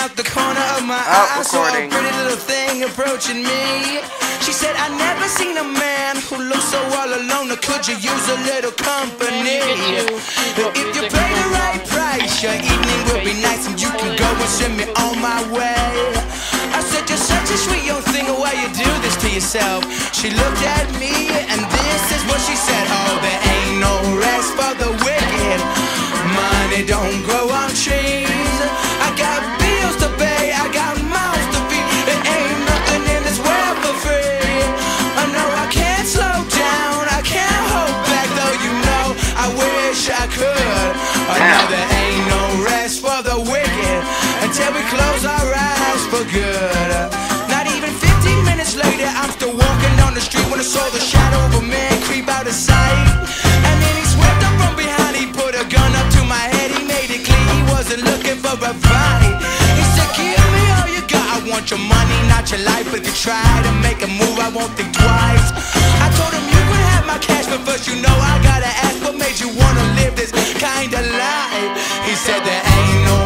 out the corner of my eye, I saw a pretty little thing approaching me. She said, I never seen a man who looks so all alone, or could you use a little company? If you pay the right price, your evening will be nice, and you can go and send me on my way. I said, you're such a sweet young thing, why you do this to yourself? She looked at me, and this is what she said. Oh, there ain't no rest for the wicked. Money don't grow on trees. I got bills to pay, I got mouths to feed. There ain't nothing in this world for free. I know I can't slow down, I can't hold back, though you know I wish I could. I know there ain't no rest for the wicked until we close our eyes for good. Not even 15 minutes later, I'm still walking down the street when I saw the shadow of a man creep out of sight. And then he swept up from behind, he put a gun up to my head, he made it clear he wasn't looking for a fight. He said, give me all you got, I want your money, not your life. If you try to make a move, I won't think twice. I told him you could have my cash, but first you know I gotta ask, what made you wanna live this kind of life? He said there ain't no